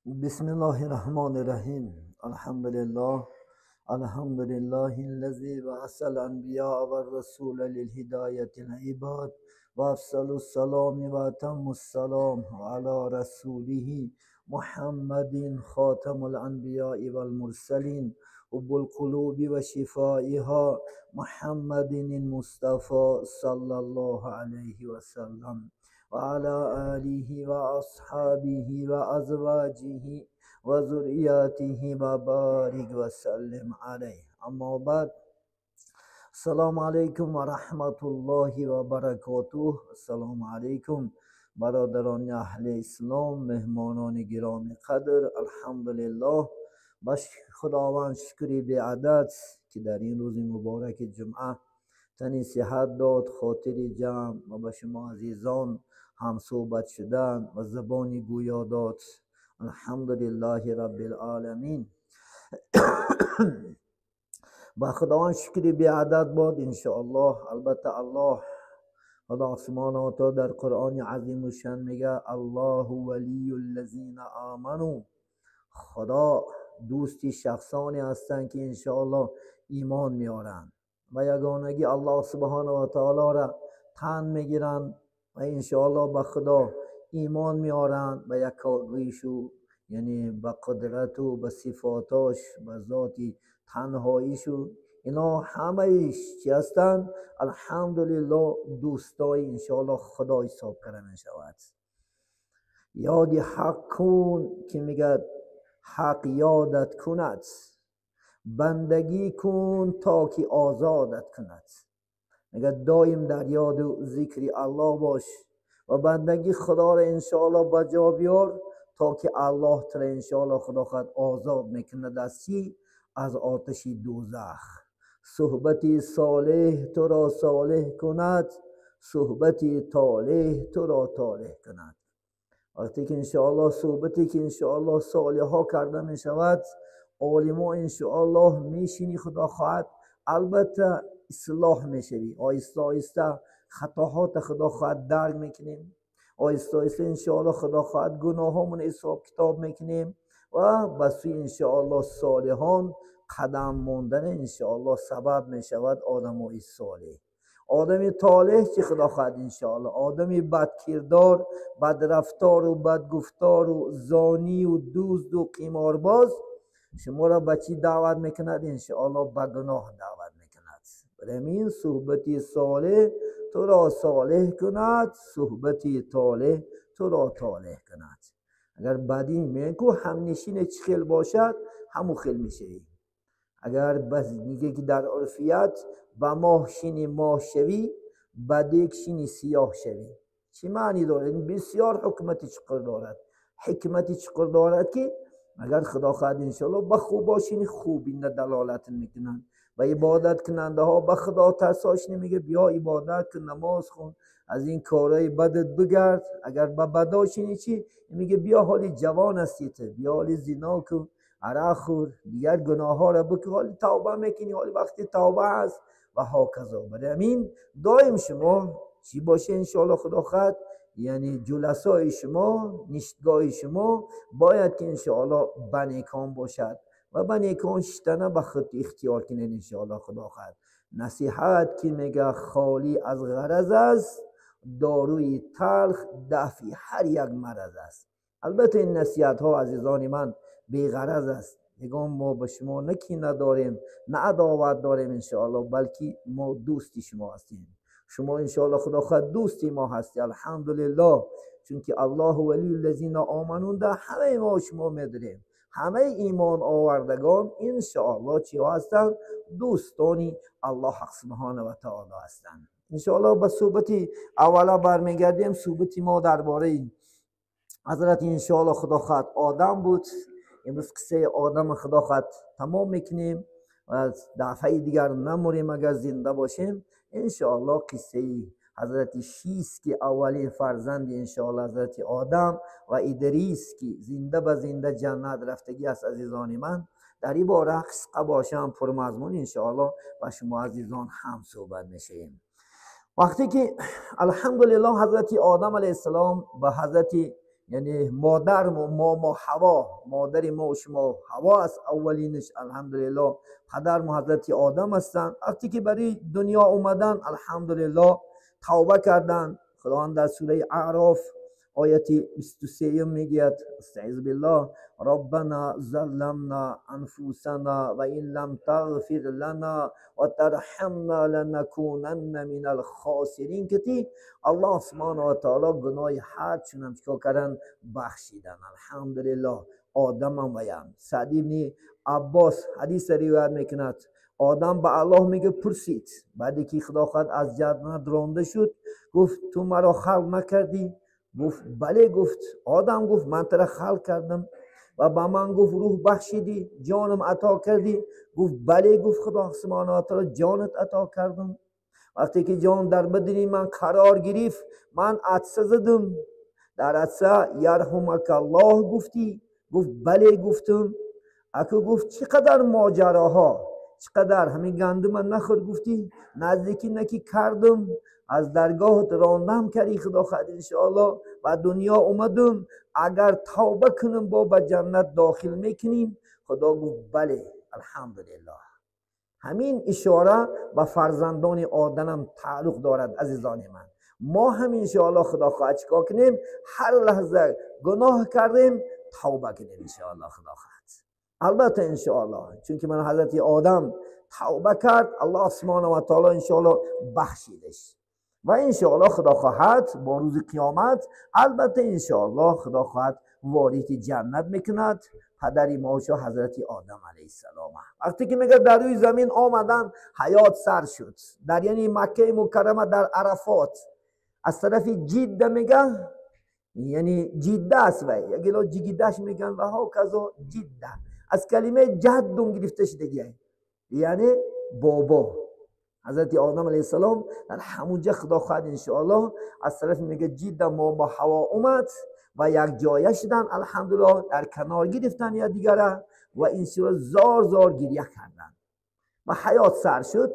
بسم الله الرحمن الرحیم. الحمد لله الذي بعث الانبیاء والرسول للهدایة العباد وافصل السلام واتم السلام على رسوله محمد خاتم الانبیاء والمرسلین حب القلوب وشفائها محمد المصطفى صلى الله عليه وسلم وعلى آله وأصحابه وأزواجه وذرياته وبارك وسلم عليه. اما بعد، السلام علیکم و رحمت الله و برکاته. السلام علیکم برادران اهل اسلام، مهمانان گرامی قدر. الحمدلله، باش خداوند شکری به عدد که در این روز مبارک جمعه تنی صحت داد، خاطر جمع و به شما عزیزان هم صحبت شدن و زبانی گویا داد. الحمدلله رب العالمین. با خداوند شکری بی عدد باد انشاءالله. البته الله خدا سبحانه و تعالی در قرآن عظیم و شان میگه الله ولی الذین آمنو. خدا دوستی شخصانی هستند که انشاءالله ایمان میارن و یگانگی الله سبحانه و تعالی را تن میگیرن و انشاءالله به خدا ایمان میارن، به یکاییشو، یعنی به قدرت و به صفاتاش، به ذاتی تنهاییشو. اینا همهش چی هستن؟ الحمدلله دوستای انشاءالله خدا حساب کرده میشود. یاد حق کن که میگه حق یادت کند، بندگی کن تا که آزادت کند. میگه دایم در یاد و ذکر الله باش و بندگی خدا را انشاءالله بجا بیار تا که الله تو را انشاءالله خدا خود آزاد میکند. از چی؟ از آتش دوزخ. صحبت صالح تو را صالح کند، صحبت طالح تو را طالح کند. وقتی که انشاءالله صحبتی که انشاءالله صالحا کرده می شود، عالما انشاءالله میشینی خدا خواهد، البته اصلاح میشوی. آیسته آیسته خطاهات خدا خواهد درک میکنیم، آیسته آیسته انشاءالله خدا خواهد گناهامون حساب کتاب میکنیم و بسوی انشاءالله صالحان قدم موندن انشاءالله سبب میشود. آدمای صالح، آدمی طالح که خدا خواهد انشاءالله، آدمی بدکردار، بدرفتار و بدگفتار و زانی و دزد و قمارباز شما را به چی دعوت میکند؟ انشاءالله به گناه دعوت میکند. برای صحبتی صالح تو را صالح کند، صحبتی طالح تو را طالح کند. اگر بدی میگو هم نشین چه خیل باشد همو خیل میشه. اگر بس میگه که در عرفیت با ماه شینی ماه شوی، با دیگ شینی سیاه شوی. چی معنی داره؟ بسیار حکمتی چقدر دارد، حکمتی چقدر دارد که اگر خدا خواهد انشاءالله با خوب باشین خوب این دلالت میکنن. و عبادت کننده ها به خدا ترساش نمیگه بیا عبادت کن، نماز خون، از این کارهای بدت بگرد. اگر با بداشینی چی میگه بیا حالی جوان هستی تو، بیا حالی زنا کن، عرق خور، دیگر گناه ها را بکن، حالی توبه میکنی، حالی وقتی توبه هست و هاکذا. برای همین دائم شما چی باشه انشاءالله خدا خواهد، یعنی جلسای شما، نشتگاه شما باید که انشاءالله بنیکان باشد و بنیکان شدن به خود اختیار کنید انشاءالله خدا خواهد. نصیحت که میگه خالی از غرض است، داروی تلخ دفع هر یک مرض است. البته این نصیحت ها عزیزان من بی غرض است. میگم ما به شما نه کینه داریم نه عداوت داریم انشاءالله، بلکه ما دوستی شما هستیم. شما انشاءالله خدا خواهد دوستی ما هستی. الحمدلله، چون که الله ولی الذین آمنون ده همه ما شما میدونیم، همه ایمان آوردگان انشاءالله چی هستند؟ دوستانی الله حق سبحانه و تعالی هستند. انشاءالله به صحبتی اولا برمیگردیم. صحبتی ما درباره حضرت انشاءالله خدا خواهد آدم بود. امروز قصه آدم خدا خواهد تمام میکنیم و از دفعه دیگر نموریم اگر زنده باشیم. انشاءالله قصه حضرت شیس که اولین فرزند انشاءالله حضرت آدم و ادریس که زنده به زنده جنت رفتگی است عزیزان من، در این باره قصه باشم پرمضمون انشاءالله با شما عزیزان هم صحبت میشیم. وقتی که الحمدلله حضرت آدم علیه السلام و حضرت یعنی مادر ما حوا، مادر ما و شما حوا است اولینش. الحمدلله پدر ما حضرت آدم هستند. وقتی که برای دنیا اومدن الحمدلله توبه کردن. خداوند در سوره اعراف آیت 23 میگوید استعذ بالله ربنا ظلمنا انفسنا و این لم تغفر لنا و ترحمنا لنکونن من الخاسرین. که الله سبحانه و تعالی گناه هر چونم چکا کردن بخشیدن. الحمدلله آدم هم ویم. سعد ابن عباس حدیث روایت میکند آدم به الله میگه پرسید بعدی که خدا خواهد از جنت رانده شد گفت تو مرا خلق نکردی؟ گفت بله. گفت آدم گفت من ترا خلق کردم و با من گفت روح بخشیدی جانم عطا کردی؟ گفت بله. گفت خدا سبحانه و تعالی جانت عطا کردم. وقتی که جان در بدنی من قرار گرفت من عطسه زدم. در عطسه یرحمک الله گفتی؟ گفت بله. گفتم. اکو گفت چقدر ماجراها، چقدر همین گندم نخور گفتی؟ نزدیکی نکی کردم، از درگاهت راندم کردی خدا خواهد انشاءالله و دنیا اومدم، اگر توبه کنم با به جنت داخل میکنیم؟ خدا گفت بله. الحمدلله. همین اشاره به فرزندان آدم تعلق دارد عزیزان من. ما هم انشاءالله خدا خواهد چکار کنیم؟ هر لحظه گناه کردیم توبه کنیم انشاءالله خدا خواهد. البته انشاءالله چون که من حضرت آدم توبه کرد الله سبحانه و تعالی انشاءالله بخشیدش و انشاءالله خدا خواهد با روز قیامت البته انشاءالله خدا خواهد وارد جنت میکند پدری ما و حضرت آدم علیه السلام. وقتی که میگه در روی زمین آمدن حیات سر شد در یعنی مکه مکرمه در عرفات از طرف جده میگه یعنی جده است و یگیلا جگیدش میگن و ها کذا جده از کلمه جدون گرفته شده دیگه یعنی بابا. حضرت آدم علیه السلام در همونجا خدا خواهد انشاءالله از طرف میگه جده ما با هوا اومد و یک جایه شدن الحمدلله در کنار گرفتن یا دیگره و انشاءالله زار زار گریه کردن و حیات سر شد.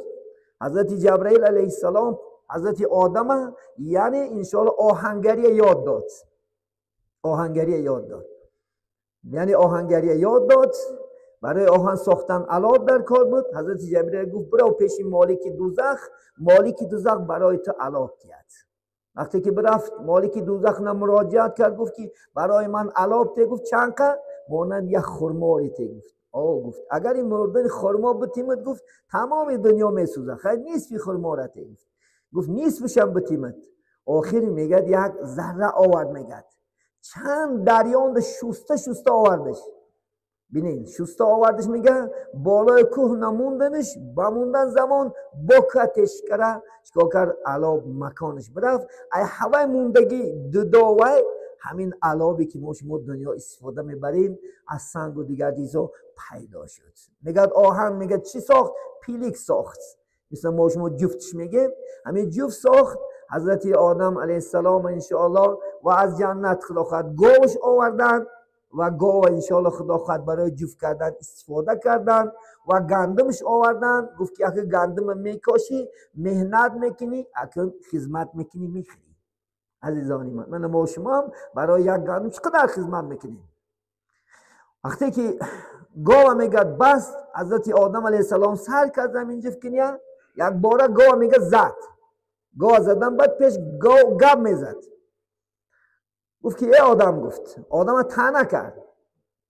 حضرت جبرائیل علیه السلام حضرت آدم یعنی انشاءالله آهنگری یاد داد. آهنگری یاد داد یعنی آهنگری یاد داد. برای آهن ساختن علاب در کار بود. حضرت جبرئیل گفت برو پیش مالک دوزخ، مالک دوزخ برای تو علاب کرد. وقتی که برفت مالک دوزخ مراجعت کرد گفت که برای من علاب ته. گفت چند که؟ مانند یک خرمایی ته. گفت گفت اگر این مردن خرما بتیمت گفت تمام دنیا میسوزه، خیر نیست خرما را ته. گفت نیست هم بتیمت. آخر میگد یک ذره آورد میگد چند دریان شسته آوردش. بینین شسته آوردش میگه بالای کوه نموندنش بموندن زمان بکتش کرد چکا کرد علاب مکانش برفت. ای هوای موندگی دو همین علابی که ما شما دنیا استفاده میبریم از سنگ و دیگر چیزا پیدا شد. میگه آهن میگه چی ساخت؟ پیلیک ساخت. مثل ما شما جفتش میگه همین جفت ساخت حضرت آدم علیه السلام انشاءالله و از جنت خدا خواهد گوش آوردن و گاو انشاءالله خدا خواهد برای جفت کردن استفاده کردن و گندمش آوردن. گفت که اگه گندم میکاشی مهنت میکنی اگه خدمت میکنی میخری. عزیزانی من ما شما هم برای یک گندم چقدر خدمت میکنیم. وقتی که گاو میگه بس حضرت آدم علیه السلام سر کرد زمین جفت کنیا یک باره گاو میگه زد. گاو زدن بعد پیش گاو گب میزد. گفت که ای آدم، گفت آدم تنه کرد.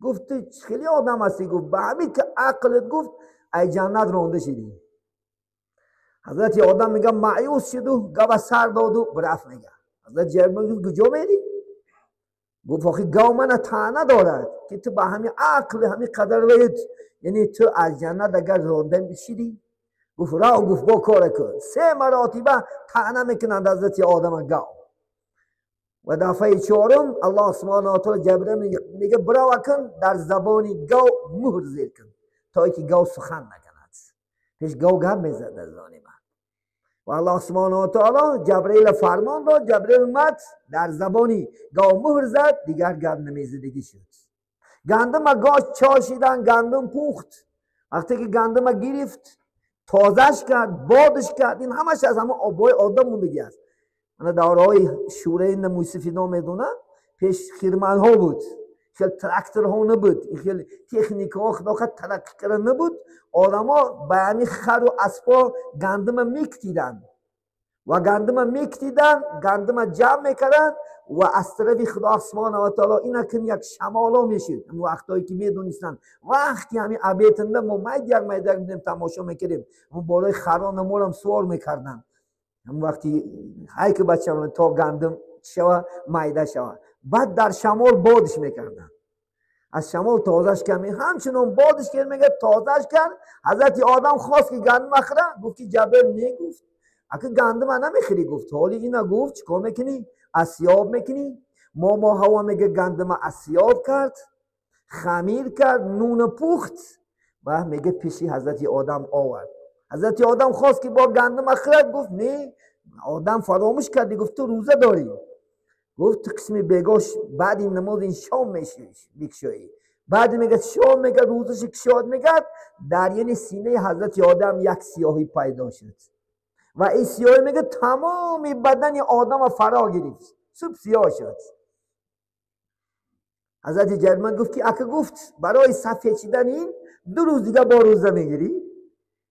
گفت خیلی آدم هستی. گفت به همین که عقلت گفت ای جنت رانده شدی. حضرت آدم میگه مایوس شد و گاو سر داد و برفت. میگه حضرت جبرئیل گفت کجا میری؟ گفت آخی گاو من تنه دارد که تو به همین عقل همین قدر وید یعنی تو از جنت اگر رانده میشدی؟ گفت را. گفت با کار کن. 3 مراتبه تنه میکنند حضرت آدم گاو و دفعه 4م الله سبحانه و تعالی جبرئیل میگه برو کن در زبانی گاو مهر زیر کن تا اینکه گاو سخن نکند. پیش گاو گپ میزد از آن من و الله سبحانه و تعالی جبرئیل فرمان داد. جبرئیل اومد در زبانی گاو مهر زد دیگر گپ نمیزدگی شد. گندم گاش چاشیدن گندم پخت. وقتی که گندم گرفت تازهش کرد بادش کرد. این همش از همه آبای آدم موندگی است. من دورهای شوره این موسیفی نام میدونم پیش خیرمن ها بود، خیلی ترکتر ها نبود، خیلی تکنیک ها خدا ترقی کرده نبود. آدم ها به همین خر و اسبا گندم میکتیدن و گندم میکتیدن، گندم جمع میکردن و از طرف خدا سبحانه و تعالی اینا که یک شمالا میشید. اون وقتایی که میدونستن وقتی همین ابیتنده ما میدیار میدیم تماشا میکردیم، اون بالای خران مولم سوار میکردن. اون وقتی هایی که بچه تا گندم شوه میده شوه، بعد در شمال بادش میکردن، از شمال تازهش کردن، همچنان بادش کرد، میگه تازهش کرد. حضرت آدم خواست که گندم اخره، گفت که جبل نگفت اگه گندم نمیخری، گفت حالی اینا گفت چیکار میکنی؟ اسیاب میکنی؟ ما هوا میگه گندم اسیاب کرد، خمیر کرد، نون پخت و میگه پیشی حضرت آدم آورد. حضرت آدم خواست که با گندم اخرت، گفت نه. آدم فراموش کردی، گفت تو روزه داری. گفت تو قسمی بگاش بعد این نماز این شام میکشایی. بعد میگه شام، میگه روزش کشاد، میگه در یعنی سینه حضرت آدم یک سیاهی پیدا شد و این سیاهی میگه تمامی بدن آدم فرا گرفت، صبح سیاه شد. حضرت جرمن گفت که اگه گفت برای صفحه چیدن این 2 روز دیگه با روزه میگیری.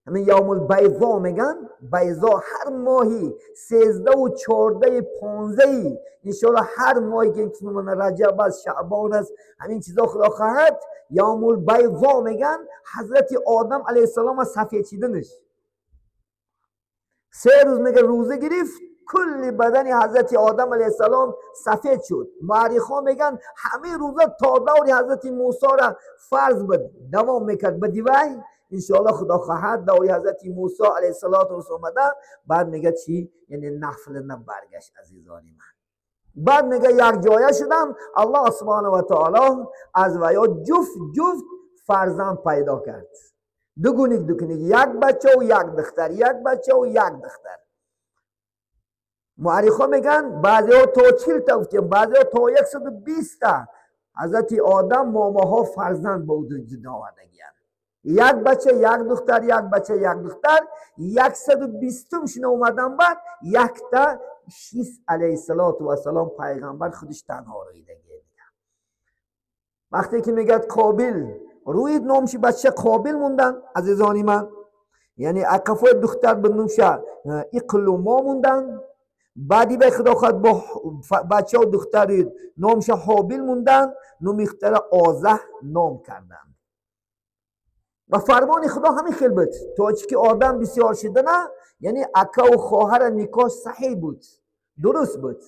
همین یوم البیضا میگن، بیضا هر ماهی 13 و 14 15 انشاءالله هر ماهی که من رجب است، شعبان است، همین چیزا خدا خواهد، یوم البیضا میگن حضرت آدم علیه السلام از صفحه چیدنش 3 روز میگه روزه گرفت، کل بدن حضرت آدم علیه السلام سفید شد. مورخان میگن همه روزا تا دور حضرت موسی را فرض بود دوام میکرد به دیوای. انشاءالله خدا خواهد دوری حضرت موسی علیه السلام اومده، بعد میگه چی؟ یعنی نفل برگشت عزیزان من. بعد میگه یک جایه شدن، الله سبحانه و تعالی از ویا جفت فرزند پیدا کرد، دو گونیک یک بچه و یک دختر، یک بچه و یک دختر. مورخان میگن بعضی ها تا 40 تا گفتیم، بعضی ها تا 120 تا حضرت آدم ماماها فرزند به وجود آورده. یک بچه یک دختر، یک بچه یک دختر، 120 شون اومدن. بعد یک تا شیس علیه السلام پیغمبر خودش تنها رویده گیره. وقتی که میگه قابل روید نامش بچه قابل موندن عزیزانی من، یعنی اقفای دختر به نامش اقلوما موندن. بعدی به خدا خواهد با بچه و دختر نامش حابیل موندن، نام اختر آزه نام کردن. و فرمان خدا همین خیل بود تا که آدم بسیار شده نه، یعنی اکا و خواهر نکاح صحیح بود، درست بود.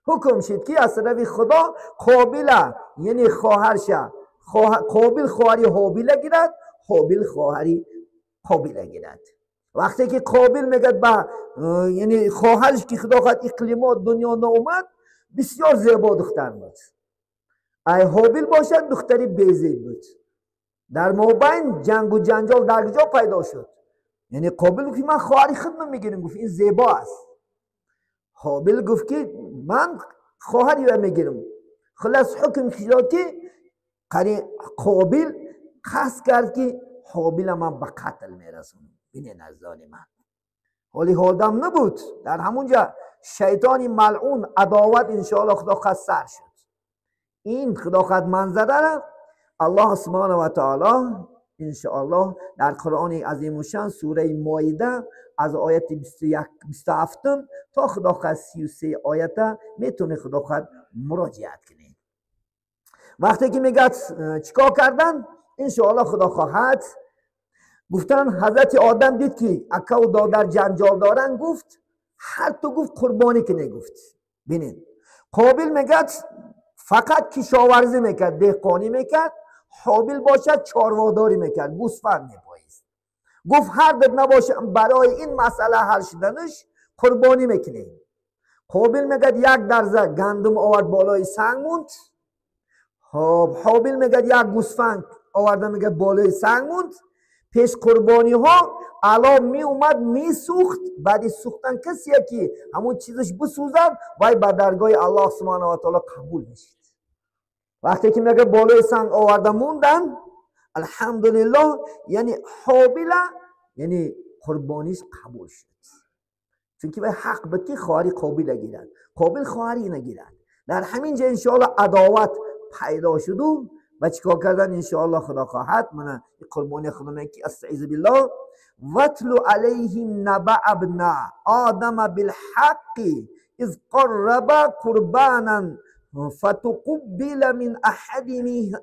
حکم شد که از طرف خدا قابل یعنی خواهرش قابل خواهری حابیل گیرد، حابیل خواهری قابل گیرد. وقتی که قابل میگه با یعنی خواهرش که خدا خواهد اقلیمات دنیا ناومد، بسیار زیبا دختر بود. ای حابیل باشد دختری بیزید بود. در مابین جنگ و جنجال در کجا پیدا شد؟ یعنی قابل گفت من خواهری خودم میگیرم، گفت این زیبا است. حابیل گفت که من خواهری رو میگیرم. خلاص حکم شد که قابل قصد کرد که حابیل من به قتل میرسونم. این نزدان من حالی آدم نبود، در همونجا شیطانی ملعون عداوت انشاءالله خدا خواهد سر شد. این خدا خواهد منظره را الله سبحانه و تعالی انشاءالله در قرآن عظیم و شان سوره مائده از آیت 27 تا خدا خواهد 33 آیت میتونه خدا خواهد مراجعت کنید. وقتی که میگه چیکار کردن انشاءالله خدا خواهد گفتن حضرت آدم دید که اکا و دادر جنجال دارن، گفت هر تو گفت قربانی کنه. گفت ببینید قابل میگه فقط کشاورزی میکرد، دهقانی میکرد، حابیل باشد چارواداری میکرد، گوسفند میپایست. گفت هر دو نباشه برای این مسئله حل شدنش قربانی میکنه. قابل میگه 1 درزه گندم آورد بالای سنگ موند، حابیل میگه 1 گوسفند آورده میگه بالای سنگ موند. پیش قربانی ها علا می اومد می سوخت، بعد سوختن کسی که همون چیزش بسوزد وای به درگاه الله سبحانه و تعالی قبول میشید. وقتی که میگه بالای سنگ آورده موندن الحمدلله، یعنی حابیل یعنی قربانیش قبول شد، چون که به حق بکی خواهری قابل گیرد، قابل خواهری نگیرد. در همین جا انشاءالله عداوت پیدا شد و چیکار کردن انشاءالله خدا خواهد. من قربانی خودم که استعیذ بالله. واتل علیهم نبأ ابن آدم بالحق اذ قربا قربانا فتقبل من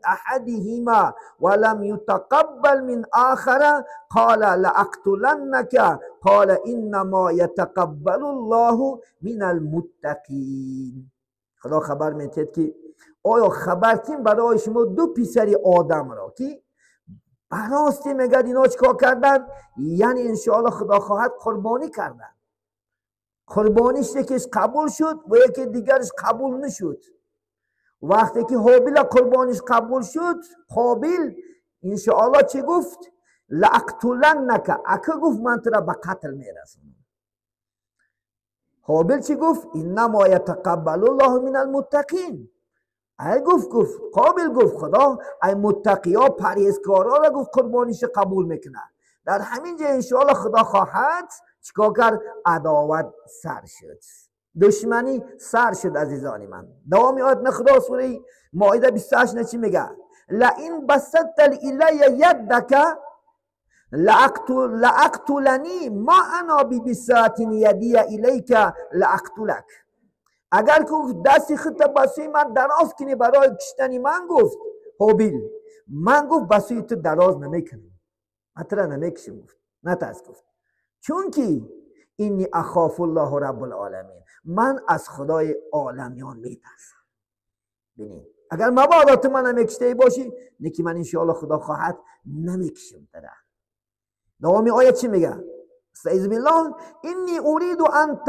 احدهما ولم يتقبل من آخر قال لأقتلنك قال انما يتقبل الله من المتقین. خدا خبر میدهد که آیا خبر کنیم برای شما دو پسر آدم را که براستی میگه اینا چیکار کردن؟ یعنی انشاءالله خدا خواهد قربانی کردن. قربانیش یکیش قبول شد و یکی دیگرش قبول نشد. وقتی که حابیل قربانیش قبول شد، قابیل انشاءالله چی گفت؟ لأقتلنک، اکه گفت من تو را به قتل میرسونم. حابیل چی گفت؟ انما یتقبل الله من المتقین. ای گفت قابل گفت خدا ای متقیا پرهیزکارا را گفت قربانیش قبول میکنه. در همین جا انشاءالله خدا خواهد چیکار کرد؟ عداوت سر شد، دشمنی سر شد. عزیزان من دوامی آیت خدا سوره مائده 28 چی میگه؟ لئن بسطت الی یدک لأقتلنی ما انا ببساط یدی الیک لأقتلک. اگر که دستی خط بسوی من دراز کنی برای کشتنی من، گفت حابیل، من گفت بسوی تو دراز نمیکنم، مطرح نمیکشم. گفت نترس، گفت چون که اینی اخاف الله رب العالمین، من از خدای عالمیان میترسم. ببین اگر مبادا تو من نمیکشته باشی نکی من انشاءالله خدا خواهد نمیکشم. دوامی آیت چی میگه؟ استعیذ بالله. اینی اريد ان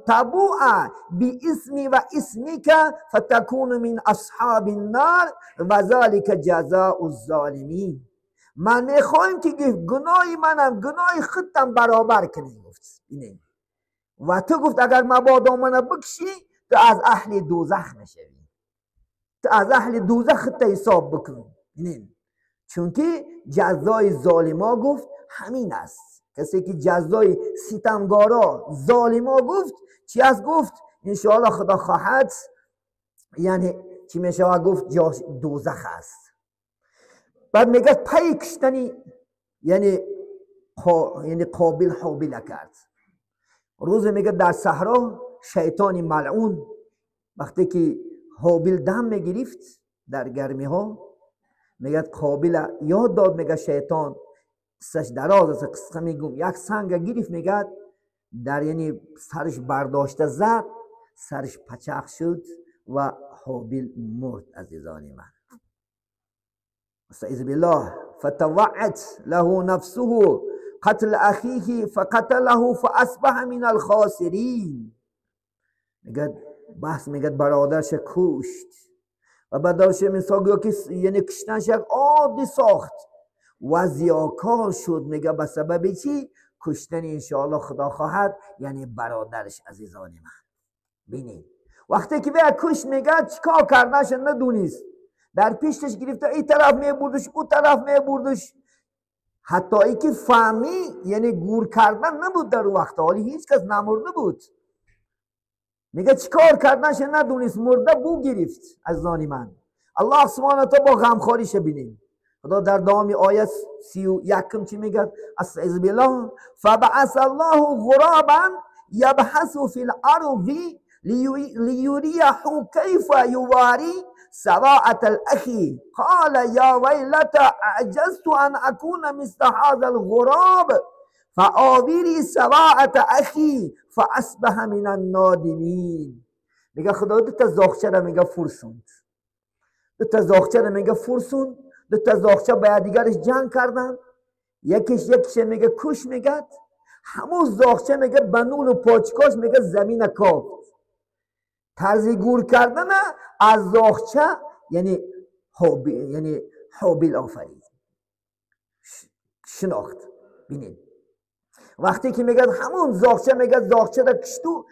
تبوء باسمی و اسمک فتكون من اصحاب النار و ذلک جزاء الظالمین. من میخوایم که گناهی منم گناهی خودم برابر کنی. گفت اینه و تو گفت اگر مبادا منو بکشی تو از اهل دوزخ نشوی، تو از اهل دوزخ خودت حساب بکن. اینه چون که جزای ظالما گفت همین است. کسی که جزای ستمگارا ظالما گفت چی از گفت انشاءالله خدا خواهد یعنی چی میشه گفت دوزخ است. بعد میگه پای کشتنی یعنی قابل حابیل کرد. روز میگه در صحرا شیطان ملعون وقتی که حابیل دم میگرفت در گرمی ها، میگه قابل یاد داد، میگه شیطان سش دراز است، قصه میگم یک سنگ گرفت، میگه در یعنی سرش برداشته زد، سرش پچق شد و حابیل مرد. عزیزان من استعیذ بالله. فتوعت له نفسه قتل اخیه فقتله فاصبح من الخاسرین. میگه بحث میگه برادرش کشت و بعدش مثلا که یعنی کشتنش یک عادی ساخت و زیاکار شد. میگه به سبب چی؟ کشتن انشاءالله خدا خواهد یعنی برادرش. عزیزان من بینید وقتی که به کش میگه چیکار کردنش ندونیست، در پیشش گرفته این طرف میبردش اون طرف میبردش، حتی ای که فهمی یعنی گور کردن نبود در وقت، حالی هیچ کس نمرده بود. میگه چیکار کردنش ندونیست، مرده بو گرفت. عزیزان من الله سبحانه و تعالی با غمخواریش بینید. خدا در دامی آیت 31 چی میگه؟ استعذ بالله. فبعث الله غرابا یبحث فی الارض لیریه کیف یواری سواعة الاخی قال یا ویلتا اعجزت ان اکون مثل هذا الغراب فآوری سواعة اخی فاصبح من النادمین. میگه خدا دو تا زاغچه را میگه فرسوند، دو تا زاغچه را میگه فرسوند، دو تا زاغچه باید دیگرش جنگ کردن، یکیش میگه کش، میگه همون زاغچه میگه بنول و پاچکاش میگه زمین کافت. طرز گور کردن از زاغچه یعنی حابیل آفرید، شناخت. بینید وقتی که میگه همون زاغچه میگه زاغچه را کشتو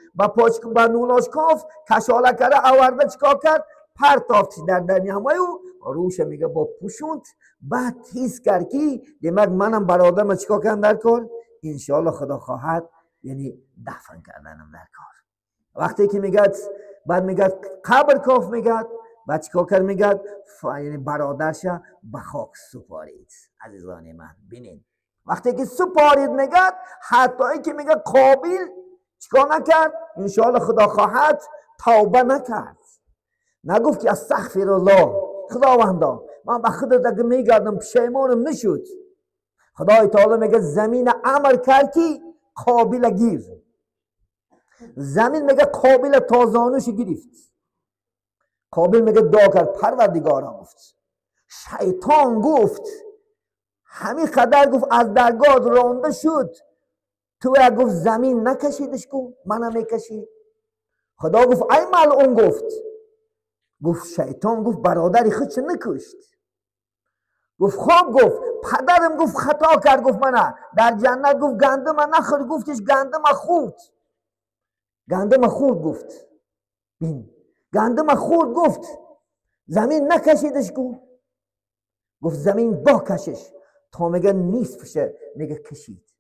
با نوناش کاف کشاله کرده آورده چیکار کرد؟ پرتافتش در درمیانه و روش میگه با پوشوند. بعد تیز کرد که دیمک منم برادرم چیکار کردم در کار انشاءالله خدا خواهد یعنی دفن کردنم در کار. وقتی که میگه بعد میگه قبر کاف میگه، بعد چیکار کرد میگه یعنی برادرش به خاک سپارید. عزیزان من ببینید وقتی که سپارید میگه حتی که میگه قابیل چیکار نکرد؟ انشاءالله خدا خواهد توبه نکرد، نگفت که استغفر الله خداوندا من به خودت اگه میگردم پشیمانم نشد. خدای تعالی میگه زمین امر کرد که قابیل گیر. زمین میگه قابیل تازانوش گرفت. قابیل میگه دعا کرد پروردگارا، گفت شیطان گفت همین قدر گفت از درگاه رانده شد، تو گفت زمین نکشیدش کو منم میکشی. خدا گفت ای ملعون، گفت شیطان گفت برادری خودش نکشت. گفت خواب، گفت پدرم گفت خطا کرد، گفت منه در جنت گفت گندم نخورد، گفتش گندم خورد. گندم خورد گفت بین گندم خورد، گفت زمین نکشیدش کو. گفت زمین با کشش تا میگه نیست میگه کشید.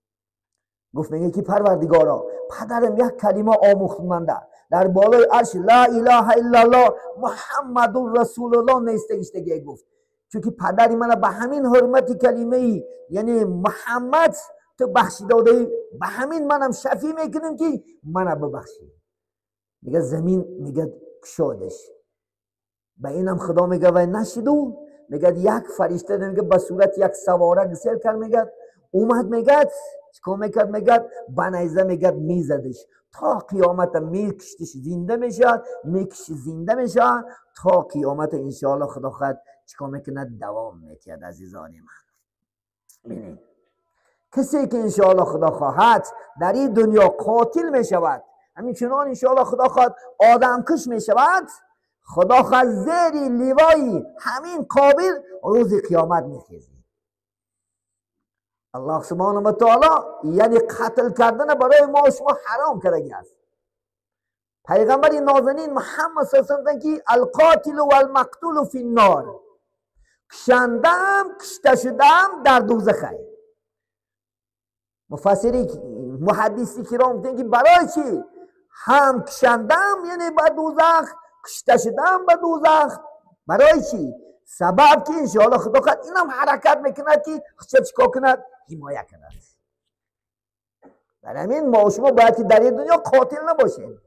گفت میگه که پروردگارا پدرم یک کلمه آموخت من در بالای عرش لا اله الا الله محمد رسول الله نیستگیشتگی. گفت چون که پدری من به همین حرمت کلمه ای یعنی محمد تو بخشی داده، به همین منم شفیع میکنم که منم ببخشی. میگه زمین میگه کشادش. به اینم خدا میگه و نشدو، میگه یک فرشته میگه به صورت یک سواره گسیل کرد، میگه اومد میگه چیکار میکرد، میگه بنیزه میگه میزدش تا قیامت میکشتش زنده میشه، میکش زنده میشه تا قیامت. انشاءالله خدا خواهد چیکار میکنه دوام میتید. عزیزان من ببینید کسی که انشاءالله خدا خواهد در این دنیا قاتل میشود، همین چنان انشاءالله خدا خواهد آدم کش میشود، خدا خواهد زیر لیوای همین قابل روز قیامت میخیزی. الله سبحانه و تعالی یعنی قتل کردن برای ما و شما حرام کرده است. پیغمبر نازنین محمد صلی الله علیه و که القاتل و المقتول فی النار، کشندم کشته شدم در دوزخه. مفسری محدثی کرام میگن که برای چی هم کشندم یعنی به دوزخ، کشته شدم به دوزخ، برای چی؟ سبب که انشاءالله خدا خواهد اینم حرکت میکند که خود چیکار کند؟ حمایت کند. برای همین ما و شما باید که در این دنیا قاتل نباشیم.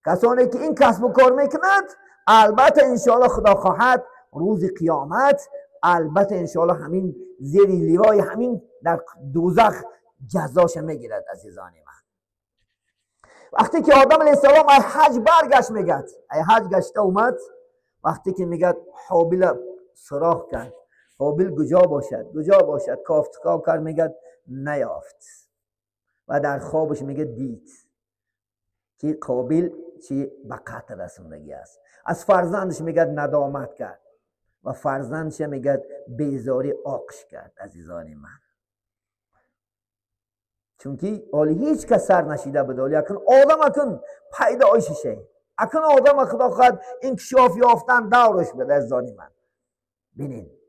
کسانی که این کسب و کار میکند البته انشاءالله خدا خواهد روز قیامت البته انشاءالله همین زیر لیوای همین در دوزخ جزاش میگیرد. عزیزان من وقتی که آدم علیه السلام از حج برگشت، میگه ای حج گشته اومد، وقتی که میگه حابیل سراغ کرد، حابیل کجا باشد کافتکا کرد، میگه نیافت و در خوابش میگه دید که قابیل چی به قتل رسوندگی است. از فرزندش میگه ندامت کرد و فرزندش میگه بیزاری آقش کرد. عزیزان من چونکی اولی هیچ کس سر نشیده بود، اولی اکن آدم اکن پیدایش شه، اکن آدم خدا خواهد انکشاف یافتن دورش بده. عزیزان من بینید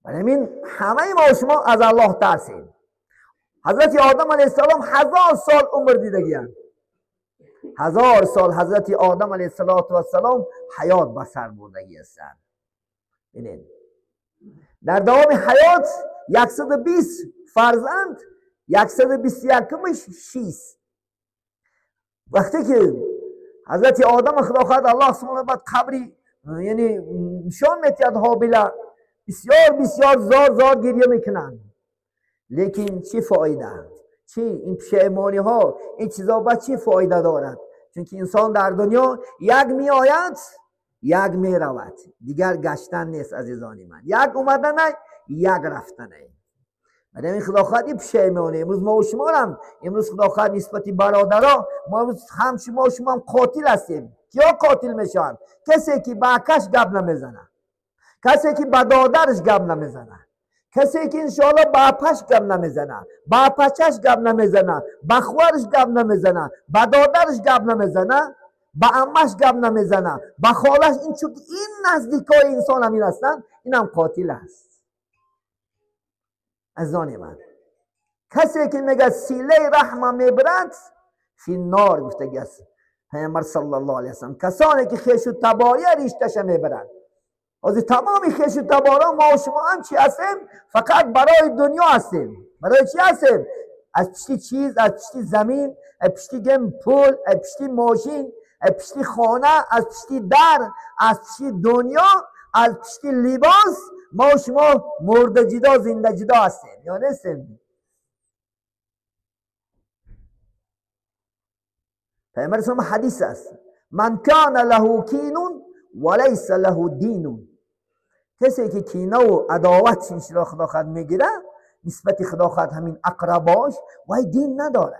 برای همین همه ما شما از الله ترسید. حضرت آدم علیه السلام 1000 سال عمر دیدگیان، 1000 سال حضرت آدم علیه السلام حیات به سر بردگی هستند. ببینید در دوام حیات 120 فرزند، 121مش 6. وقتی که حضرت آدم خدا خواهد الله سبحانه بعد قبری یعنی نشان میتید حابیل بسیار زار گریه میکنن، لیکن چی فایده؟ چی این پشیمانی ها این چیزا با چی فایده دارد؟ چون که انسان در دنیا یک می آید یک می رود، دیگر گشتن نیست. عزیزان من یک اومدن نه یک رفتن نه. بعد این خدا خواهد این پشیمانی امروز ما و شما هم امروز خدا خواهد نسبتی برادرها ما امروز هم شما و شما هم قاتل هستیم. کیا قاتل میشن؟ کسی که با کش گپ نمیزنه، کسی که با دادرش گپ نمیزنه، کسی که انشاءالله با پش گپ نمیزنه، با پچش گپ نمیزنه، با خوارش گپ نمیزنه، با دادرش گپ نمیزنه، با امش گپ نمیزنه، با خالش. این چون این نزدیکای انسان همین هستن، این هم قاتل است. عزیزان من کسی که میگه سیله رحم میبرد فی النار گفتگی است، پیامبر صلی الله علیه وسلم کسانی که خیش و تباری ریشتش میبرند. از تمام خیش و تبارا ما و شما هم چی هستیم؟ فقط برای دنیا هستیم. برای چی هستیم؟ از پشتی چیز، از پشتی زمین، از پشتی گم پول، از پشتی ماشین، از پشتی خانه، از پشتی در، از پشتی دنیا، از پشتی لباس ما و شما مرده جدا زنده جدا هستیم یا نیستیم؟ پیامبر اسلام حدیث است من کان له کین ولیس له دین. کسی که کینه و عداوت را خدا خود میگیره نسبت خدا خود همین اقرباش و دین نداره.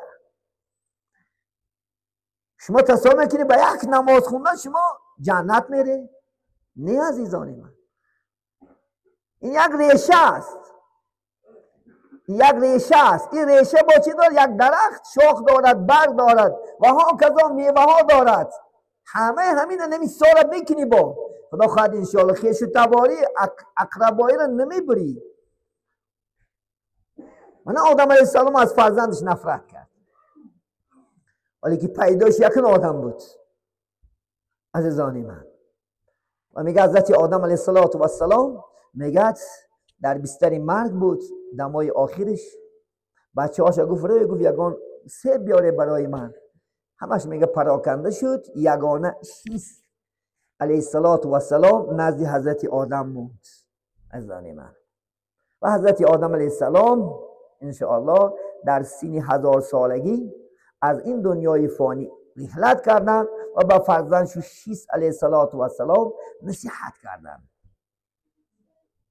شما تصور میکنی به یک نماز خوندن شما جنت میره؟ نه عزیزان من، این یک ریشه است. یک ریشه است. این ریشه با چی دارد؟ یک درخت شاخ دارد، برگ دارد و ها کذا میوه ها دارد. همه همین نمیسارد میکنی با خدا خواهد انشاءالله خیش و تباری اقربایی را نمیبری. من آدم علیه السلام از فرزندش نفرت کرد ولی که پیداش یکن آدم بود عزیزانی من. و میگه حضرت آدم علیه السلام میگه در بستر مرگ بود دمای آخرش. بچه هاشا گفت یگان سه بیاره برای من. همش میگه پراکنده شد. یگانه شیست علیه السلام نزد حضرت آدم موند عزیزان من. و حضرت آدم علیه السلام انشاءالله در سن 1000 سالگی از این دنیای فانی رحلت کردن و با فرزندش شیست علیه السلام نصیحت کردن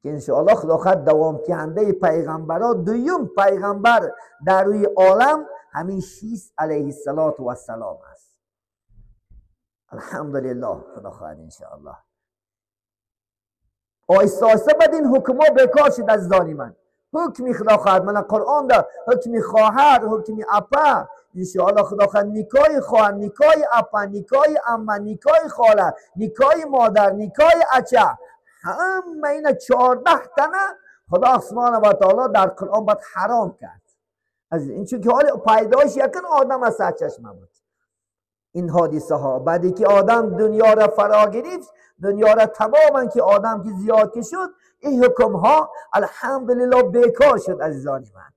که انشاءالله خدا خواهد دوام کننده پیغمبرها دویم پیغمبر در روی عالم همین شیست علیه السلام است. الحمدلله خدا خواهد انشاءالله. آیسته آیسته بعد این حکم ها بیکار شد عزیزانی من. حکمی خدا خواهد من قرآن دا حکمی خواهر، حکمی اپا انشاءالله خدا خواهد نکای خواهر، نکای اپا، نکای اما، نکای خاله، نکای مادر، نکای اچه، همه این 14 تنه خدا سبحانه و تعالی در قرآن باید حرام کرد. از این چون که حال پیدایش یکن آدم از سرچشمه بود این حادثه ها. بعدی که آدم دنیا را فرا گرفت، دنیا را تماما که آدم که زیاد که شد، این حکم ها الحمدلله بیکار شد عزیزانی من.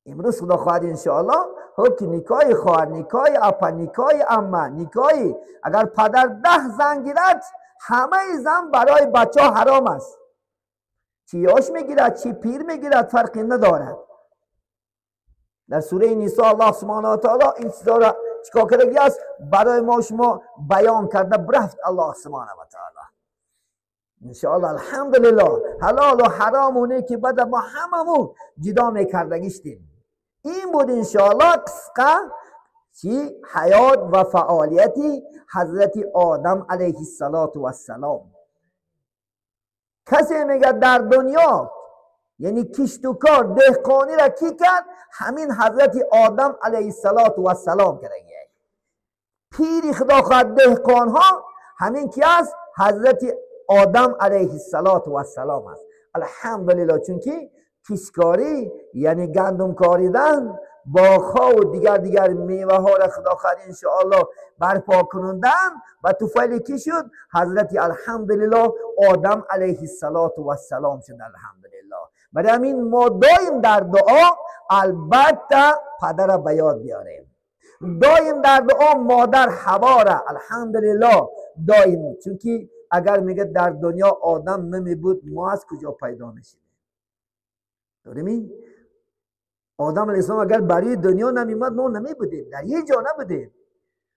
امروز خدا خواهد انشاءالله حکم نکای خواهر، نکای اپا، نکای اما، نکای اگر پدر 10 زن گیرد همه زن برای بچه ها حرام است. چی یاش میگیرد چی پیر میگیرد فرقی ندارد. در سوره نساء الله سبحانه و تعالی این چیزا را چیکار کرده است برای ما شما بیان کرده برفت الله سبحانه و تعالی. انشاءالله الحمدلله حلال و حرام اونه که بعد ما هممون جدا میکردگیشتیم. این بود انشاءالله قصه چی حیات و فعالیتی حضرت آدم علیه السلام. کسی میگه در دنیا یعنی کشت و کار دهقانی را کی کرد؟ همین حضرت آدم علیه السلام کرده. پیری خدا خواهد دهقان ها همین کی است؟ حضرت آدم علیه السلام است. الحمدلله چون که کشتکاری یعنی گندم کاریدن، باغ‌ها و دیگر میوه ها را خدا خواهد انشاءالله برپا کنندن و توفیل کی شد؟ حضرت الحمدلله آدم علیه السلام شد. الحمدلله. برای همین ما دایم در دعا البته پدر به یاد بیاریم، دایم در دعا مادر حوا را الحمدلله دایم، چون که اگر میگه در دنیا آدم نمی بود ما از کجا پیدا میشیم؟ داریم آدم علیه السلام اگر برای دنیا نمیمد ما نمی بودیم، در یه جا نبودیم.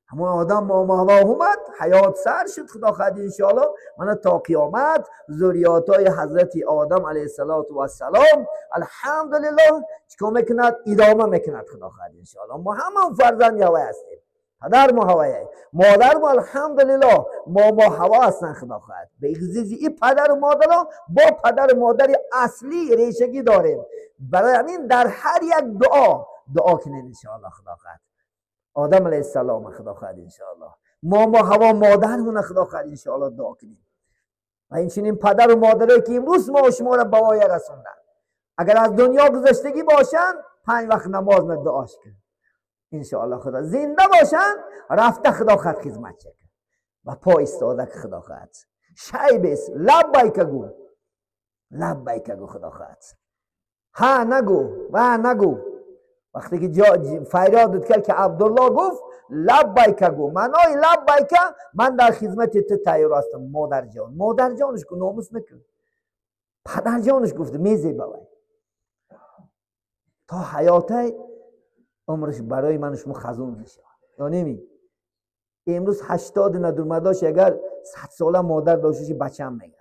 همون آدم ما هوا اومد حیات سر شد. خدا خواهد انشاءالله من تا قیامت ذریات های حضرت آدم علیه السلام الحمدلله چیکار میکند؟ ادامه میکند. خدا خواهد انشاءالله ما همون فرزند یهوه هستیم. پدر ما هوایه، مادر ما الحمدلله ما هوا هستن. خدا خواهد به اجازه این پدر و مادر با پدر و مادر اصلی ریشگی داریم. برای همین در هر یک دعا کنیم انشاءالله. خدا خواهد آدم علیه السلام خدا خواهد انشاءالله ما هوا مادرمون خدا خواهد انشاءالله دعا کنیم. و این چنین پدر و مادرایی که امروز ما و شما را به وای رسوندن اگر از دنیا گذشتگی باشن 5 وقت نماز دعاش کن. انشاءالله خدا زنده باشن رفته خدا خد خدمت چکن و پا استاده که خدا خد شای بیس لبیک گو لبیک گو خدا خد ها نگو و نگو وقتی که فریاد کرد که عبدالله گفت لبیک گو معنای لبیک من در خدمت تو تیار هستم مادر جان. مادر جانش کو ناموس نکن پدر جانش گفت میزه بوای تا حیات عمرش برای من شما خزون میشه یا نمی امروز 80 ندرمداش اگر 100 ساله مادر داشتش بچم میگه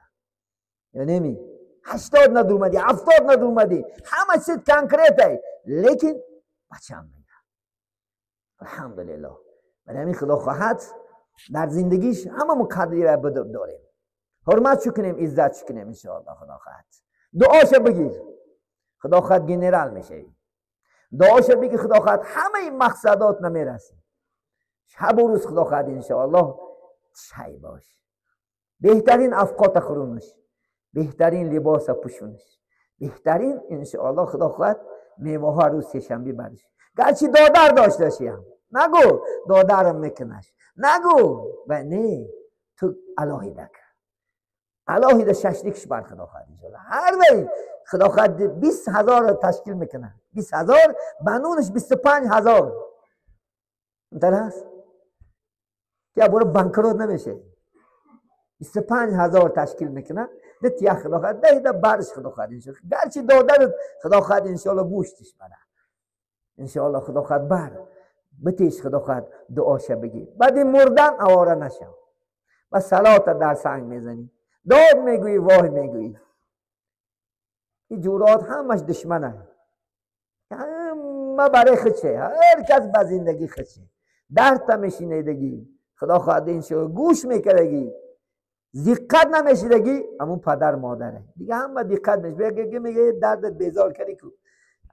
یا نمی 80 ندرمدی 70 ندرمدی همه چیز کنکریت ای لیکن بچم میگه الحمدلله. برای همین خدا خواهد در زندگیش همه مقدری را داریم حرمت شو کنیم عزت شو کنیم انشاءالله. خدا خواهد دعاش بگیر خدا خواهد گنرال میشه دعاش بگیر خدا خواهد همه این مقصدات نمیرسی شب و روز خدا خواهد انشاءالله شای باش بهترین افقات خورونش بهترین لباس پوشونش بهترین انشاءالله خدا خواهد میوه ها روز سه‌شنبه برش گرچه دادر داشته هم نگو دادرم میکنش نگو و نه تو الهیده کن الهیده ششلیکش بر خدا خواهد انشاءالله هر وی خدا خواهد 20,000 تشکیل میکنه 20,000 بنونش 25,000 انتر هست که برو بانکروت نمیشه 25,000 تشکیل میکنه ده یا خدا خواهد ده برش خدا خواهد انشاءالله گرچه دادر خدا خواهد انشاءالله گوشتش بره انشاءالله خدا خواهد بر بتیش خدا خواهد دعاشه بگی بعد مردن آواره نشو و صلات در سنگ میزنی داد میگویی واه میگویی این جورات همش دشمنه همه برای خودشه هر کس به زندگی خودشه درد میشینیدگی خدا خواهد انشاءالله گوش میکردگی دقت نمیشیدگی همون پدر مادره دیگه همه دقت میشه میگه دردت بیزار کردی که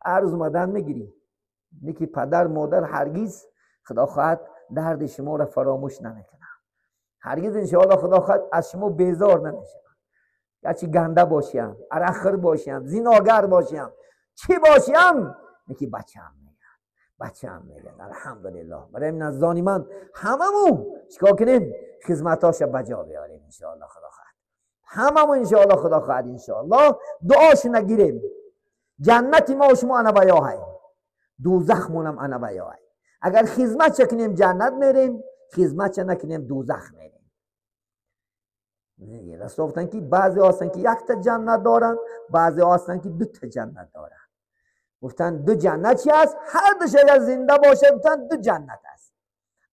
عرض اومدن میگیری نیکی پدر مادر هرگز خدا خواهد درد شما را فراموش نمیکنه هرگز انشاءالله خدا خواهد از شما بیزار نمیشه گرچه گنده باشیم عرخر باشیم زیناگر باشیم چی باشیم نیکی بچه‌ام میگن الحمدلله. برای این نزدانی من هممون چیکار کنیم خدمتاش بجا بیاریم انشاءالله خدا خواهد هممون انشاءالله خدا خواهد انشاءالله دعاش نگیریم جنتی ما و شما انا بیاهی دوزخ مونم انا بیاهی اگر خدمت چکنیم جنت میریم خدمت چه نکنیم دوزخ میریم راست گفتن که بعضی هستن که یک تا جنت دارن بعضی هستن که 2 تا جنت دارن گفتن 2 جنت چی هست هر دوش اگر زنده باشه گفتن 2 جنت است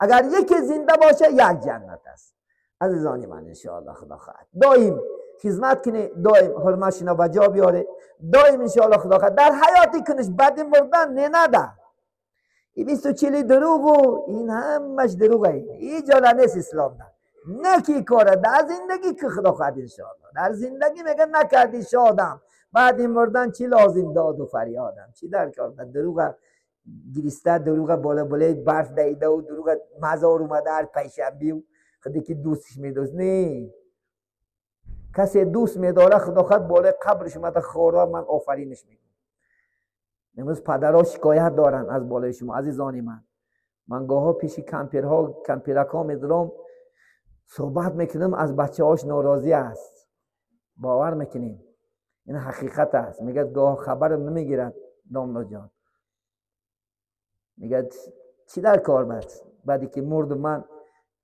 اگر یکی زنده باشه 1 جنت است. عزیزانی من انشاءالله خدا خواهد دائم خدمت کنه دائم حرمتش رو بجا بیاره دائم انشاءالله خدا خواهد در حیاتی کنش بعد مردن نده این 24 دروغ و این همش دروغه این جاله نیست اسلام ده نکی کاره در زندگی که خدا خواهد انشاءالله در زندگی میگه نکردی شادم بعد این مردن چی لازم داد و فریادم چی در کار دروغ گریسته دروغ بالا بالای برف دیده و دروغ مزار اومده هر پیشنبی و خودی که دوستش میدوست نه کسی دوست میداره خدا خواهد بالای قبرش اومده خورا من آفرینش میگم امروز پدرها شکایت دارن از بالای شما عزیزانی من گاها پیش کمپیرکا میدارم صحبت میکنم از بچه هاش ناراضی است باور میکنیم این حقیقت است میگه گاه خبرم نمیگیرد دامنا جان میگه چی در کار بود بعدی که مرد من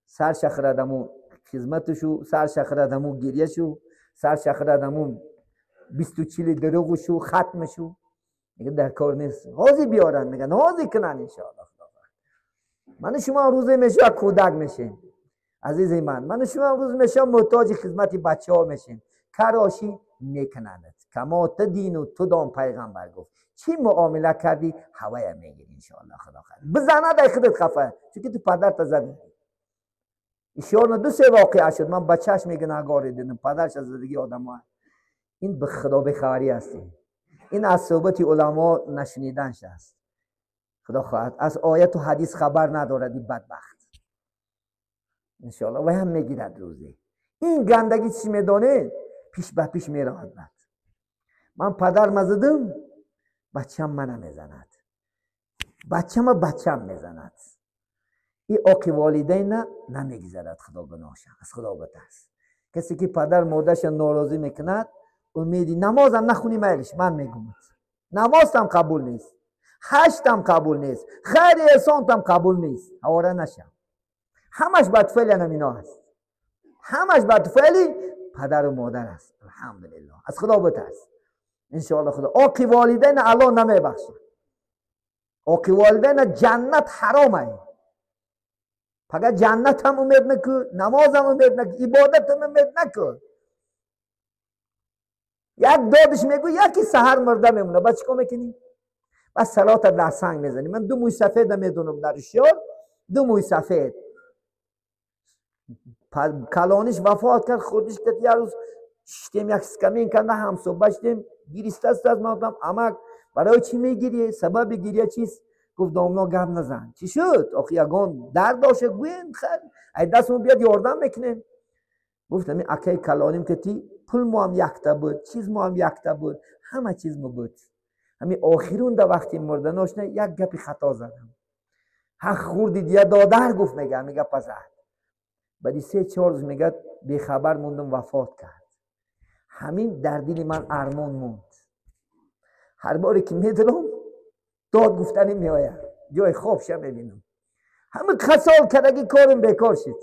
سر شخردمو خدمتشو سر شخردمو گریهشو سر شخردمو 24 دروغشو ختمشو میگه در کار نیست حاضی بیارن میگن حاضی کنن انشاءالله من شما روزی میشه کودک میشین عزیزی من شما روز میشه محتاج خدمت بچه ها میشین کراشی میکنند کما تدین و تدام پیغمبر گفت چی معامله کردی هوای میگیری انشاءالله خدا خیر بزنه در خودت خفه چون که تو پدرت زدی ایشان 2 واقعه شد من بچهش میگه نگاری دیدم پدرش از زدگی آدم ها این به خدا بخبری هستی این از صحبت علما نشنیدنش است خدا خواهد از آیت و حدیث خبر ندارد این بدبخت انشاءالله و هم میگیرد روزی این گندگی چی میدانه پیش به پیش میراند من پدر مزدم بچم منم میزند بچم میزند. این عاقی والدین نمیگذرد. خدا گناهشان از خدا بترس. کسی که پدر مادرش ناراضی میکند امیدی نمازم نخونی میلش، من میگم نمازم قبول نیست، حجم قبول نیست، خیر احسانم قبول نیست. حواره نشم. همش بدفعلی نمینا هست. همش بدفعلی پدر و مادر است. الحمدلله. از خدا بترس. ان شاء الله خدا عاقی والدین الله نمیبخشه. عاقی والدین جنت حرامه. فقط جنت هم امید نکن، نماز هم امید نکن، عبادت هم امید نکن. یک دادش میگو یکی سحر مرده میمونه، بعد چیکار میکنی؟ بعد صلات در سنگ میزنی. من 2 موی سفید میدونم در شیار، 2 موی سفید. کلانش وفات کرد، خودش که یه روز شتیم یک سکمین کنده هم صبح شتیم گیریسته است از مادم امک برای چی میگیری؟ سبب گیریه چیست؟ گفت دامنا گپ نزن. چی شد؟ آخه یگان درد داشته گوین خیر ای دستمون بیاد یاردم میکنیم. گفتم این اکی کلانیم که تی پول ما هم یکتا بود، چیز ما هم یکتا بود، همه چیز ما بود. همین آخرون در وقتی مردناش نه یک گپی خطا زدم. حق خوردید یا دادر گفت میگه پسر. بعدی 3-4 روز میگه بیخبر موندم وفات کرد. همین در دل من ارمان موند. هر باری که میدلم داد گفتنی میآید، جای خوابش میبینم. همه خسال کردگی کارم بیکار شد.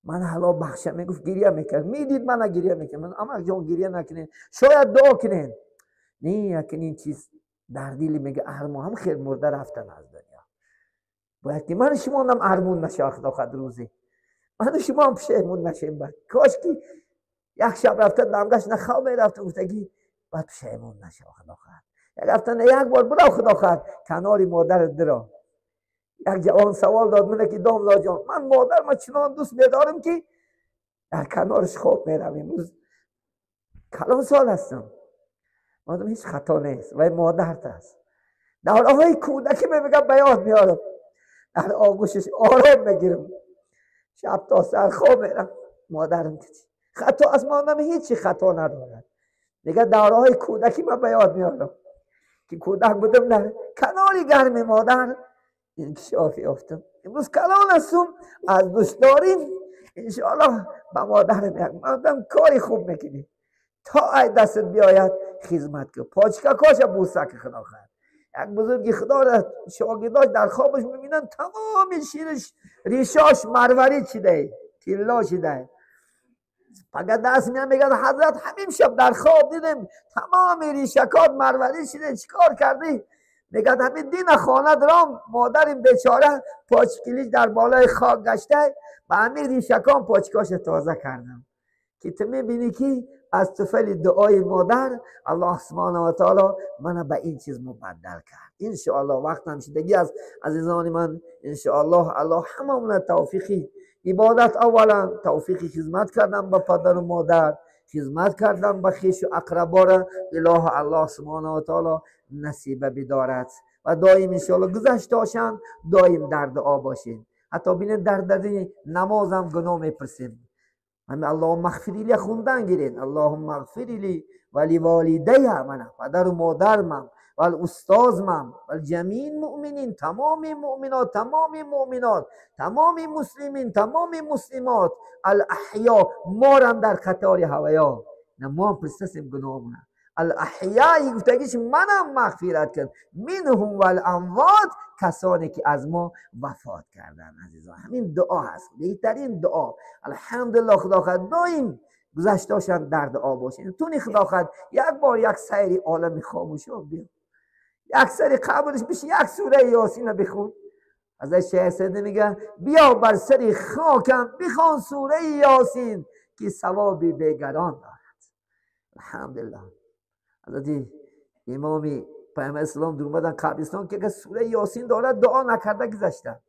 من حالا بخشم میگفت گریه میکرد، میدید من گریه میکرد. من اما جان گریه نکنین، شاید دعا کنین. نه یکن این چیز در دل میگه ارمان هم خیر مرده رفتن از دنیا. باید که من شما هم ارمان نشه خدا خد روزی. من شما هم پشیمون نشیم. بعد کاش که یک شب رفته دمگش نخواب میرفت گفتگی بعد پشیمون نشه خدا خد. یک رفتن یک بار برو خدا خد کناری مادر درا. یک جوان سوال داد منه که داملا جان من مادر ما چنان دوست میدارم که در کنارش خواب میرویم. روز کلان سال هستم. مادم هیچ خطا نیست و مادرت است. در آهای کودکی میگم بیاد میارم. در آغوشش آرام میگیرم. شب تا سر خواب میرم. مادرم که خطا از مادم هیچی خطا ندارد. دیگه دورهای کودکی من بیاد میارم که کودک بودم در کناری گرم مادر انکشاف یافتم. امروز کلان هستم از دوست داریم انشاءالله با مادر میگم مادم کاری خوب میکنی تا ای دستت بیاید خدمت کن. پاچکا کاش بوسه که خدا خواهد. یک بزرگی خدا را شاگرداش در خوابش میبینن تمام شیرش ریشاش مروری چیده تیلا شده. فقط دست میان میگن حضرت همین شب در خواب دیدم تمام ریشکات مروری شده چیکار کردی؟ میگن همین دین خانه درام مادرم بیچاره پاچکلیش در بالای خاک گشته و همین ریشکان پاچکاش تازه کردم که تو میبینی که از طفل دعای مادر الله سبحانه و تعالی من به این چیز مبدل کرد. انشاءالله وقت هم شدگی از عزیزان من انشاءالله الله هممون توفیقی عبادت اولا توفیقی خدمت کردم به پدر و مادر خدمت کردم به خویش و اقربا را اله الله سبحانه و تعالی نصیب بدارد و دائم انشاءالله گذشته باشند دائم در دعا باشین. حتی بینید در نمازم گناه میپرسیم همه اللهم اغفر لی خوندن گیرین اللهم اغفر لی ولی والدی من پدر و مادر من و الاستاذ من و جمیع مؤمنین تمام مؤمنات تمام مؤمنات تمام مسلمین تمام مسلمات الاحیا مارم در قطار هوایا نه ما هم پرستیم گناهمون الاحیاء گفتگیش منم مغفرت کن منهم والاموات کسانی که از ما وفات کردن. عزیزان همین دعا هست بهترین دعا. الحمدلله خدا خواهد دائم گذشتاشم در دعا باشین. تونی خدا خواهد یک بار یک سیری عالم خاموش رو بیا یک سری قبرش بشه یک سوره یاسین بخون. از شیخ سیدی میگه بیا بر سری خاکم بخوان سوره یاسین که ثوابی بیگران دارد. الحمدلله حضرت امام پیامبر اسلام در اومدن قبرستان که سوره یاسین دارد دعا نکرده گذشتن.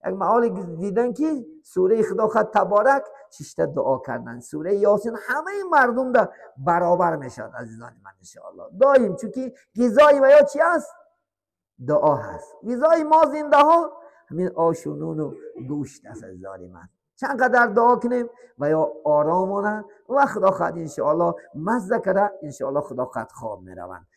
یک محال دیدن که سوره خدا خود تبارک ششته دعا کردن. سوره یاسین همه مردم در برابر میشد. عزیزان من انشاءالله دائم چون که غذای و یا چی هست؟ دعا هست. غذای ما زنده ها همین آش و نون و گوشت است. عزیزان من چند قدر دعا کنیم و یا آرامانه و خدا خواهد انشاءالله مزه کرده انشاءالله خدا خواهد خواب میروند.